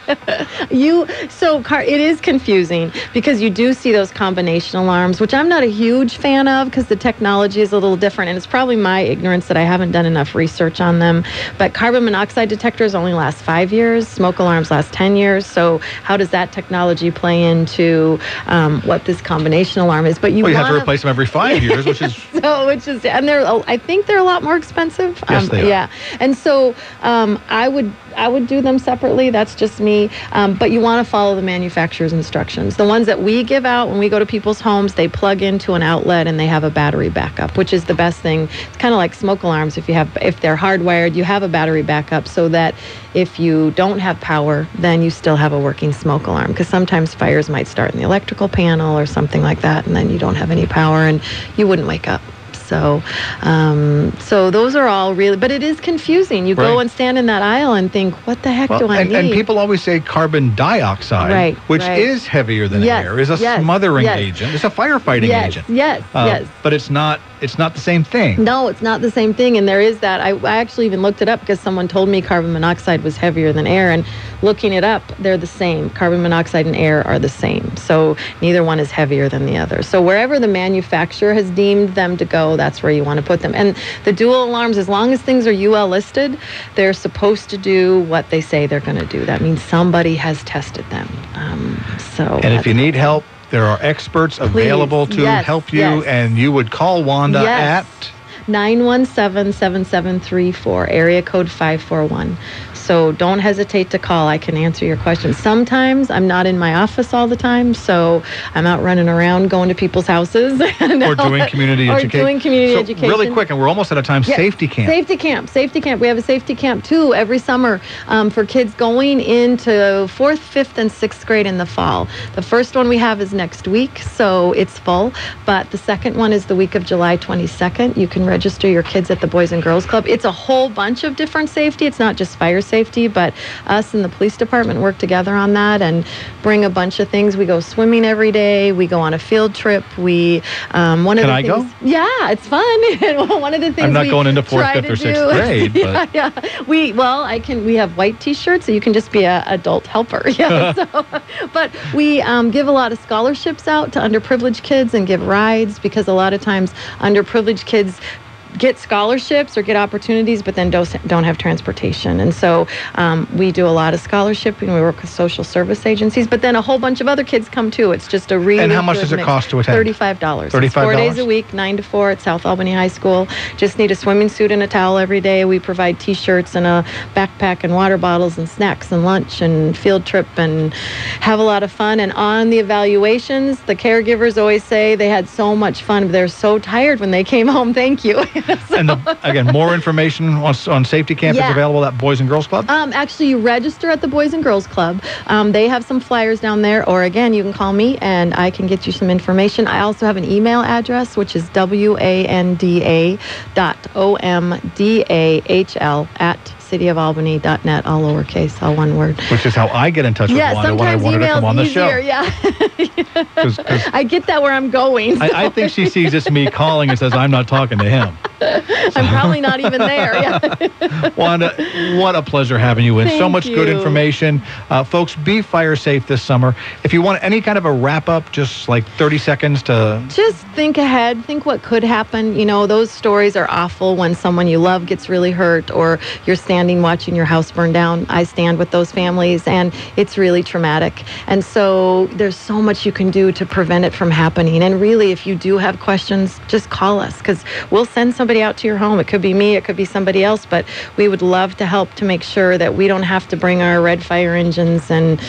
It is confusing because you do see those combination alarms, which I'm not a huge fan of because the technology is a little different, and it's probably my ignorance that I haven't done enough research on them. But carbon monoxide detectors only last 5 years. Smoke alarms last 10 years. So how does that technology play into what this combination alarm is? But you have to replace them every 5 years, which is and I think they're a lot more expensive. Yes, they are. Yeah, and so I would do them separately. That's just me. But you want to follow the manufacturer's instructions. The ones that we give out when we go to people's homes, they plug into an outlet and they have a battery backup, which is the best thing. It's kind of like smoke alarms. If they're hardwired, you have a battery backup so that if you don't have power, then you still have a working smoke alarm, because sometimes fires might start in the electrical panel or something like that, and then you don't have any power and you wouldn't wake up. So those are all really, but it is confusing. You go and stand in that aisle and think, what the heck do I need? And people always say carbon dioxide, which is heavier than air, is a smothering agent. It's a firefighting agent. Yes. But it's not the same thing. No, it's not the same thing. And there is that. I actually even looked it up because someone told me carbon monoxide was heavier than air. And looking it up, they're the same. Carbon monoxide and air are the same. So neither one is heavier than the other. So wherever the manufacturer has deemed them to go, that's where you want to put them. And the dual alarms, as long as things are UL listed, they're supposed to do what they say they're going to do. That means somebody has tested them. And if you need help, there are experts available to help you, and you would call Wanda at 917-7734, area code 541. So don't hesitate to call. I can answer your questions. Sometimes I'm not in my office all the time, so I'm out running around going to people's houses. Or doing community education. Really quick, and we're almost out of time, safety camp. Safety camp. We have a safety camp, too, every summer for kids going into 4th, 5th, and 6th grade in the fall. The first one we have is next week, so it's full. But the second one is the week of July 22nd. You can register your kids at the Boys and Girls Club. It's a whole bunch of different safety. It's not just fire safety, but us and the police department work together on that and bring a bunch of things. We go swimming every day. We go on a field trip. We one of Can the I things, go? Yeah, it's fun. One of the things I'm not we going into 4th, try 5th, to or 6th grade. But. Yeah. We have white T-shirts, so you can just be an adult helper. Yeah. But we give a lot of scholarships out to underprivileged kids and give rides, because a lot of times underprivileged kids get scholarships or get opportunities, but then don't have transportation. And so we do a lot of scholarship, and we work with social service agencies, but then a whole bunch of other kids come too. It's just a really And how much good does it mix. cost to attend? $35. $35? It's 4 days a week, 9 to 4 at South Albany High School. Just need a swimming suit and a towel every day. We provide T-shirts and a backpack and water bottles and snacks and lunch and field trip, and have a lot of fun. And on the evaluations, the caregivers always say they had so much fun, but they're so tired when they came home. Thank you. And again, more information on Safety Camp is available at Boys and Girls Club? Actually, you register at the Boys and Girls Club. They have some flyers down there, or again, you can call me and I can get you some information. I also have an email address, which is wanda.omdahl@cityofalbany.net, all lowercase, all one word. Which is how I get in touch with Wanda when I want her to come on the show. Yeah, I get that where I'm going. I think she sees it's me calling and says I'm not talking to him. I'm probably not even there. Yeah. Wanda, what a pleasure having you in. So Thank much good you. information. Folks, be fire safe this summer. If you want any kind of a wrap up, just like 30 seconds to... Just think ahead. Think what could happen. You know, those stories are awful when someone you love gets really hurt, or you're standing watching your house burn down. I stand with those families, and it's really traumatic. And so there's so much you can do to prevent it from happening. And really, if you do have questions, just call us, because we'll send somebody out to your home. It could be me, it could be somebody else, but we would love to help to make sure that we don't have to bring our red fire engines and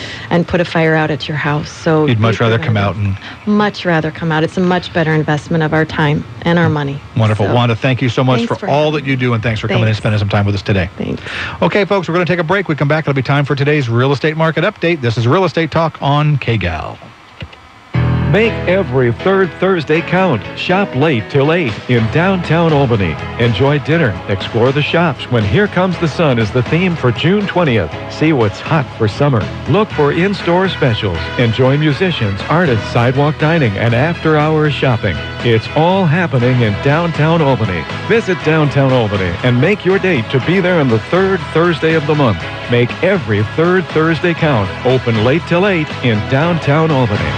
put a fire out at your house. So you'd much rather come out and... Much rather come out. It's a much better investment of our time and our money. Wonderful. So, Wanda, thank you so much thanks for all that you do, and thanks for coming in and spending some time with us today. Thanks. Okay, folks, we're going to take a break. We come back. It'll be time for today's real estate market update. This is Real Estate Talk on KGAL. Make every third Thursday count. Shop late till 8 in downtown Albany. Enjoy dinner. Explore the shops when Here Comes the Sun is the theme for June 20th. See what's hot for summer. Look for in-store specials. Enjoy musicians, artists, sidewalk dining, and after-hours shopping. It's all happening in downtown Albany. Visit downtown Albany and make your date to be there on the third Thursday of the month. Make every third Thursday count. Open late till 8 in downtown Albany.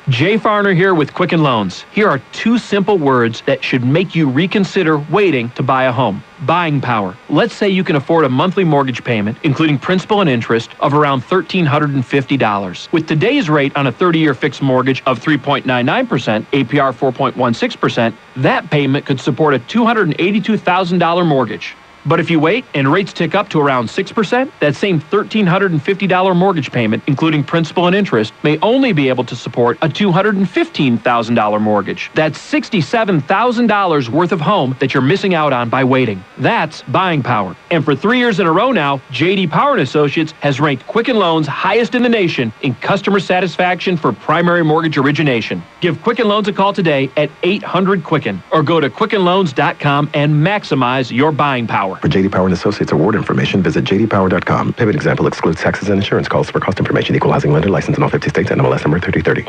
Jay Farner here with Quicken Loans. Here are 2 simple words that should make you reconsider waiting to buy a home. Buying power. Let's say you can afford a monthly mortgage payment, including principal and interest, of around $1,350. With today's rate on a 30-year fixed mortgage of 3.99%, APR 4.16%, that payment could support a $282,000 mortgage. But if you wait and rates tick up to around 6%, that same $1,350 mortgage payment, including principal and interest, may only be able to support a $215,000 mortgage. That's $67,000 worth of home that you're missing out on by waiting. That's buying power. And for 3 years in a row now, J.D. Power & Associates has ranked Quicken Loans highest in the nation in customer satisfaction for primary mortgage origination. Give Quicken Loans a call today at 800-QUICKEN or go to QuickenLoans.com and maximize your buying power. For J.D. Power & Associates award information, visit jdpower.com. Payment example excludes taxes and insurance calls. For cost information, equal housing lender license in all 50 states and MLS number 3030.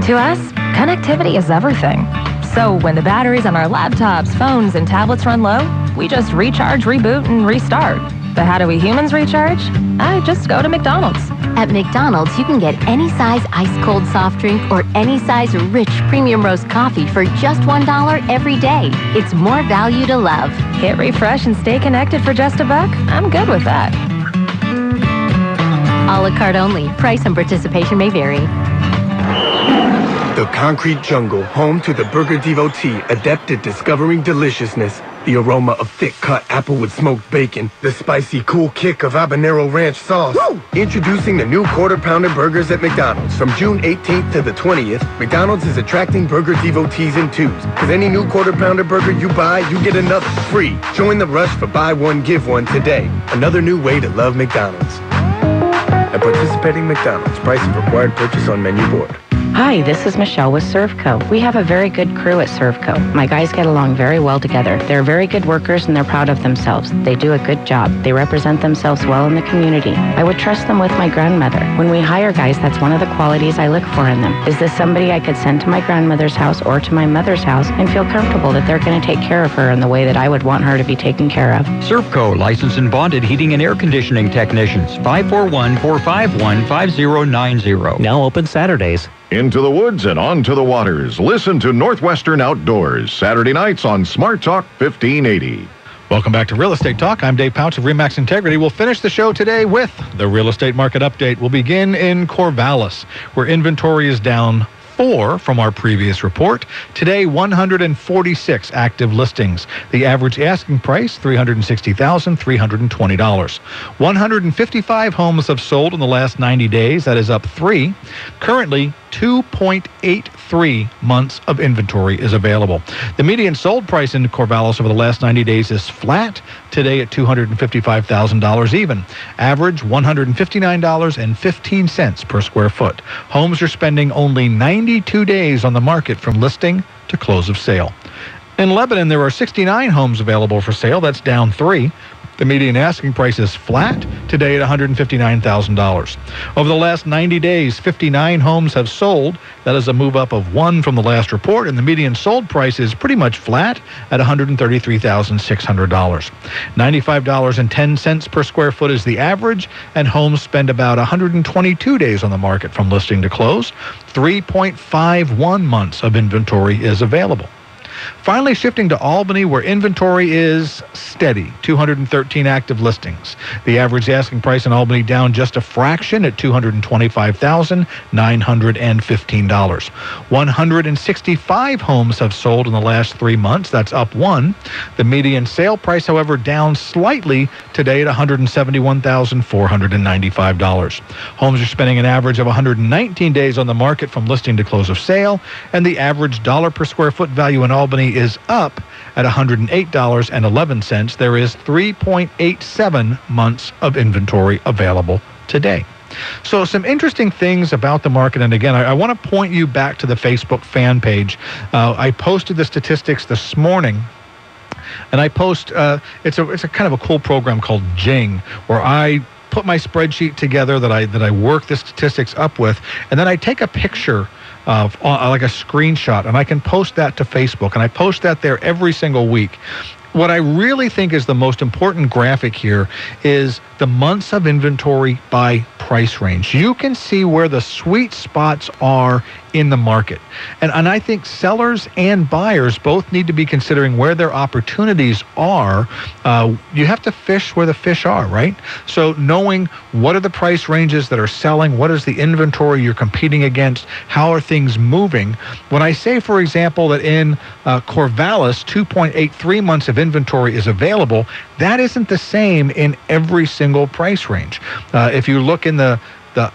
To us, connectivity is everything. So when the batteries on our laptops, phones, and tablets run low, we just recharge, reboot, and restart. But how do we humans recharge? I just go to McDonald's. At McDonald's, you can get any size ice-cold soft drink or any size rich premium roast coffee for just $1 every day. It's more value to love. Hit refresh and stay connected for just $1? I'm good with that. A la carte only. Price and participation may vary. The concrete jungle, home to the burger devotee, adept at discovering deliciousness. The aroma of thick-cut applewood smoked bacon. The spicy, cool kick of habanero ranch sauce. Woo! Introducing the new quarter-pounder burgers at McDonald's. From June 18th to the 20th, McDonald's is attracting burger devotees in twos. With any new quarter-pounder burger you buy, you get another free. Join the rush for buy one, give one today. Another new way to love McDonald's. At participating McDonald's, price of required purchase on menu board. Hi, this is Michelle with Servco. We have a very good crew at Servco. My guys get along very well together. They're very good workers and they're proud of themselves. They do a good job. They represent themselves well in the community. I would trust them with my grandmother. When we hire guys, that's one of the qualities I look for in them. Is this somebody I could send to my grandmother's house or to my mother's house and feel comfortable that they're going to take care of her in the way that I would want her to be taken care of? Servco, licensed and bonded heating and air conditioning technicians. 541-451-5090. Now open Saturdays. Into the woods and onto the waters. Listen to Northwestern Outdoors, Saturday nights on Smart Talk 1580. Welcome back to Real Estate Talk. I'm Dave Pautsch of RE/MAX Integrity. We'll finish the show today with the real estate market update. We'll begin in Corvallis, where inventory is down 4 from our previous report. Today, 146 active listings. The average asking price, $360,320. 155 homes have sold in the last 90 days. That is up 3. Currently, 2.83 months of inventory is available. The median sold price in Corvallis over the last 90 days is flat, today at $255,000 even. Average $159.15 per square foot. Homes are spending only 92 days on the market from listing to close of sale. In Lebanon, there are 69 homes available for sale. That's down 3. The median asking price is flat, today at $159,000. Over the last 90 days, 59 homes have sold. That is a move up of 1 from the last report, and the median sold price is pretty much flat at $133,600. $95.10 per square foot is the average, and homes spend about 122 days on the market from listing to close. 3.51 months of inventory is available. Finally, shifting to Albany, where inventory is steady, 213 active listings. The average asking price in Albany down just a fraction at $225,915. 165 homes have sold in the last 3 months. That's up 1. The median sale price, however, down slightly today at $171,495. Homes are spending an average of 119 days on the market from listing to close of sale, and the average dollar per square foot value in Albany is up at $108.11. There is 3.87 months of inventory available today. So some interesting things about the market. And again, I want to point you back to the Facebook fan page. I posted the statistics this morning. And I post, it's a kind of a cool program called Jing, where I put my spreadsheet together that I work the statistics up with, and then I take a picture of like a screenshot, and I can post that to Facebook, and I post that there every single week. What I really think is the most important graphic here is the months of inventory by price range. You can see where the sweet spots are in the market. And I think sellers and buyers both need to be considering where their opportunities are. You have to fish where the fish are, right? So knowing what are the price ranges that are selling, what is the inventory you're competing against, how are things moving. When I say, for example, that in Corvallis, 2.83 months of inventory is available, that isn't the same in every single price range. If you look in the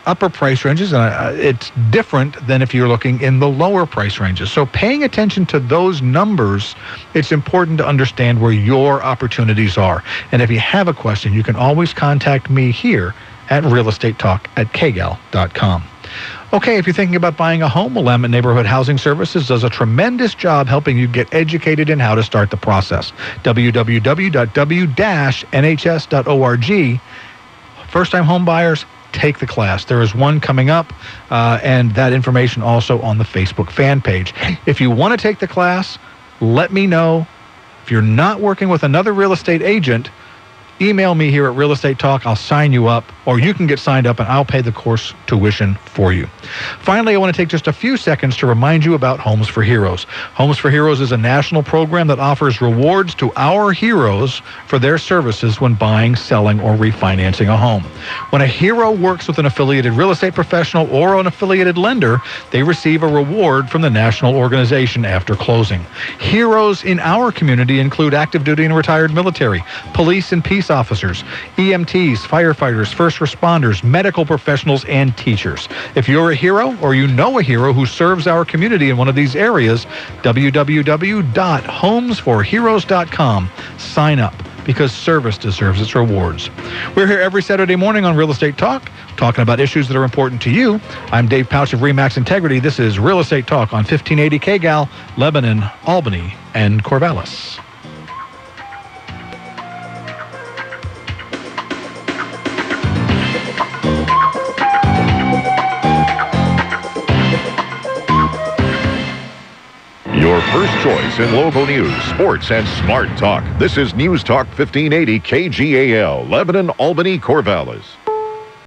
upper price ranges, it's different than if you're looking in the lower price ranges. So paying attention to those numbers, it's important to understand where your opportunities are. And if you have a question, you can always contact me here at realestatetalk@kgal.com. Okay, if you're thinking about buying a home, Willamette Neighborhood Housing Services does a tremendous job helping you get educated in how to start the process. www.w-nhs.org. First-time home buyers, take the class. There is one coming up, and that information also on the Facebook fan page. If you want to take the class, let me know. If you're not working with another real estate agent, email me here at Real Estate Talk. I'll sign you up, or you can get signed up and I'll pay the course tuition for you. Finally, I want to take just a few seconds to remind you about Homes for Heroes. Homes for Heroes is a national program that offers rewards to our heroes for their services when buying, selling, or refinancing a home. When a hero works with an affiliated real estate professional or an affiliated lender, they receive a reward from the national organization after closing. Heroes in our community include active duty and retired military, police and peace officers, EMTs, firefighters, first responders, medical professionals, and teachers. If you're a hero or you know a hero who serves our community in one of these areas, www.homesforheroes.com. Sign up, because service deserves its rewards. We're here every Saturday morning on Real Estate Talk, talking about issues that are important to you. I'm Dave Pautsch of RE/MAX Integrity. This is Real Estate Talk on 1580 KGAL, Lebanon, Albany, and Corvallis. Your first choice in local news, sports, and smart talk. This is News Talk 1580 KGAL, Lebanon, Albany, Corvallis.